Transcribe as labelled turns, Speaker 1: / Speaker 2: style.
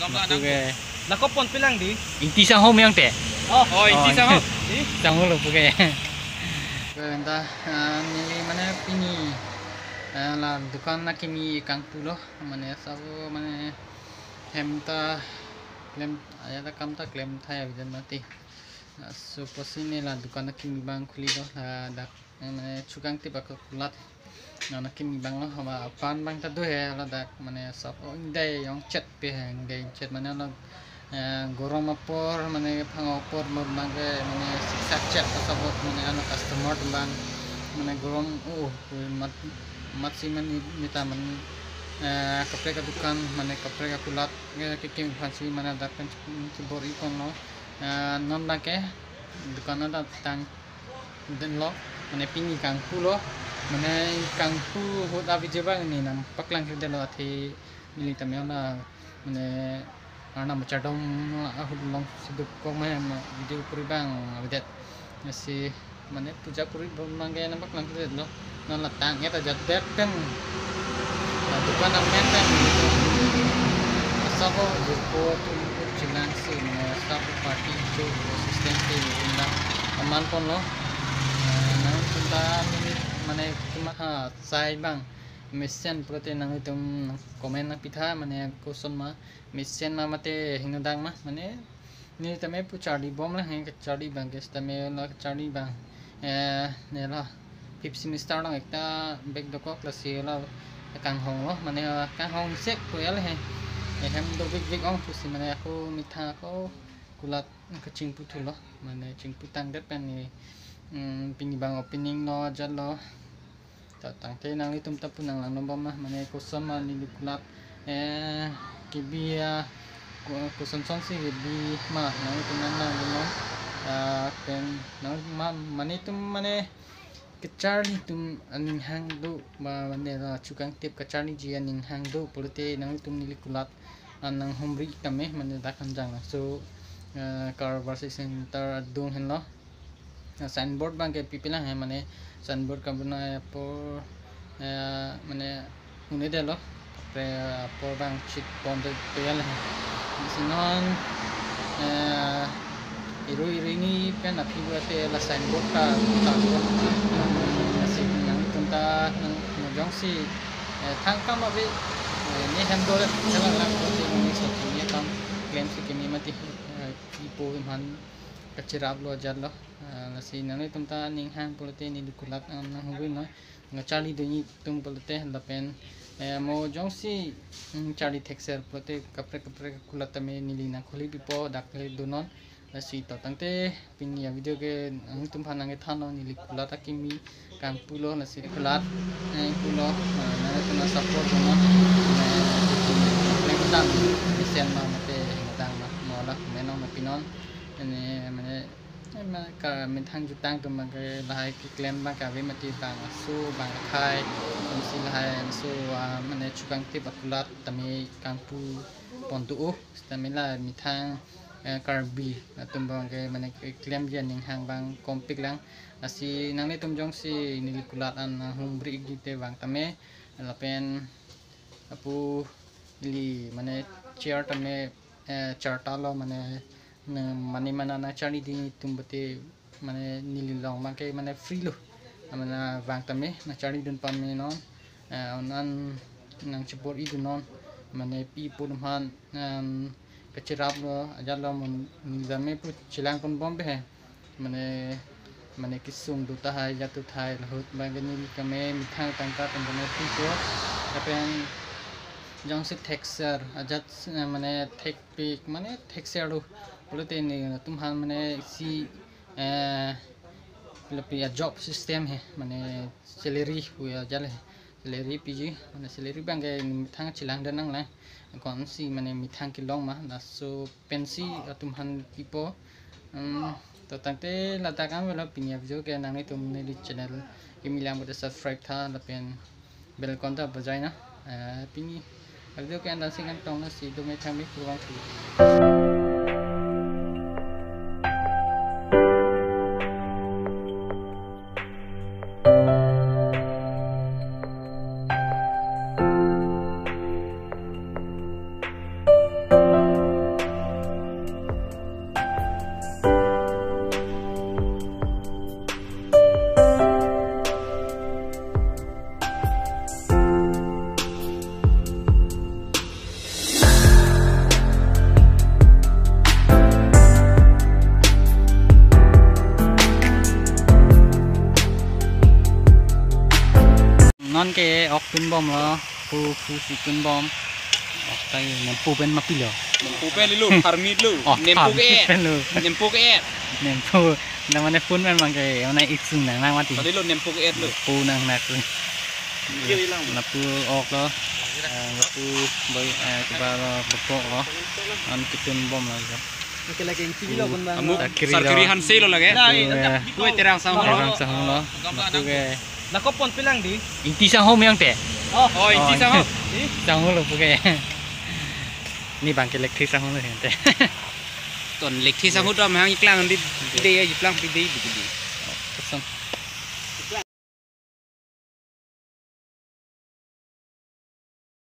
Speaker 1: Oke.
Speaker 2: Lah kok pon pilang di?
Speaker 1: Inti sang home yang teh.
Speaker 2: Oh, inti sama.
Speaker 1: Sang home oke. Entah ni mana pini. Lah dukan nak kimi kang pulo mana sabu mana hemta klem ayat kamta klem thai abidan mati. So posini lah dukan nak kimi bang khuli do lah dak mana chukang ti bakal kulat. Nak kimi bang lah hama pan bang ta do he lah dak mana sab indai yang chat pe indai chat mana lah gorom apor mana phangopor mangge mana siksak chat sabot mana anak customer bang mana gorom mat siman nita man kapre ka dukan mana kapre ka kulat kikim phansi mana dakan bori kono non ke dukan ada tang den lo mana pingi kang pulo mana kang pu hot abi jebang ni nam paklang hide lo athi mili tamena mana ana macadong ahud long siduk ko mana video puri bang abidat masih mana puja puri mangge nampak lang hide lo non latang ya ta jaddet kan dukan amen kan asabo jupo tu chilang si staff party jo assistant inda aman pon lo nang tunda mane cuma sai bang mission protein nang itum komen na pitha mane kuson ma mission ma mate hinodang ma mane ni tame pu chadi bom la heng chadi bang kes tame la chadi bang ne la 5 semester lang ekta back do ko class la kang hong lo mane kang hong sek ko yal he hem do big ong pusi mane aku mitha ko kulat kaching putu lo mane ching putang det pen ni pini bang opening no jalo ta tang te nang itum tapu nang lang nombam mah mane koson ma ni kulat kibia koson son si bi ma nang itum nang no pen nang ma mane tum mane kecari tum aning hang do ba mane la chukang tip kecari ji aning hang do purte nang tum nili kulat anang homri kame mane da kanjang so car versus center dung hen lo signboard bang ke pipilang hai mane signboard ka buna por mane une de lo pre por bang chit pon de pel sinon iru ini pen api buate la signboard ka ta si nang tunta nang jong si thang kam abi ni hem do jalan lang ko ni so ni kam claim si kini mati ipo man kacirab lo jalo si nang tunta ning hang polote ni kulat nang huwi no ngachali de ni tum polote lapen mo jong si chali texer polote kapre kulat me nilina kholi pipo dakle donon si tangte pin ya video ke ang tum phanang e thano ni kulat akimi kang pulo na si kulat pulo na tuna support no lengtang isen ma mate ngtang ma mola menon na pinon ene mane ka minthang jutang tum ke lai ki claim ba ka ve mati bang su bang khai si lai su mane chukang ti bakulat tami kang pu pontu stamina mithang karbi tumbang ke mane claim jan ning hang bang kompik lang asi nang ni tumjong si nilikulat an humbri gite bang tame lapen apu ili mane chair tame chartalo mane mani mana na chani di tumbate mane nililong make mane free lo mana bang tame na chani dun pame non onan nang chipor idun non mane pi purman kecirap lo ajalo mon nizame pu chilang kon bombe he mane kisung duta hai jatu thai lahut bagani kame mithang tangka tangane piko apen jong si texture ajat mane tek pik mane texture do polote ni tumhan mane si lepi job system he mane salary huya jale salary piji mane salary bangge mithang chilang danang la kon si mane mithang kilong ma naso pensi tumhan pipo to tangte latakan wala pinya video ke nang tum ne channel kimilang bude subscribe tha la pen bel konta bajai na pingi video ke andan singan tong na si do me thami kurang bom lo pu sikun bom tay nempu pen mapi lo
Speaker 2: Nempu pe lu, harmit lu.
Speaker 1: oh
Speaker 2: Nempu ke et.
Speaker 1: lu
Speaker 2: Nempu ke et.
Speaker 1: nempu namanya pun man mangke mana iksung nang nang mati
Speaker 2: Tadi lu nempu ke et lu.
Speaker 1: pu nang nak
Speaker 2: Kiri lang.
Speaker 1: napu ok lo napu boy coba lo pokok lo an kitun bom lo
Speaker 2: Amu sarkiri hanse lo lagi. Gue terang sama
Speaker 1: orang
Speaker 2: lo.
Speaker 1: sahung lo napu ke
Speaker 2: Nakopon pilang di.
Speaker 1: inti sahung yang teh
Speaker 2: Oh, inti sama.
Speaker 1: sahung lo puke ni bangke elektrik sahung lo teh
Speaker 2: Ton lek thi sang hudam hang iklang di ide ya iklang di begini.
Speaker 1: kosong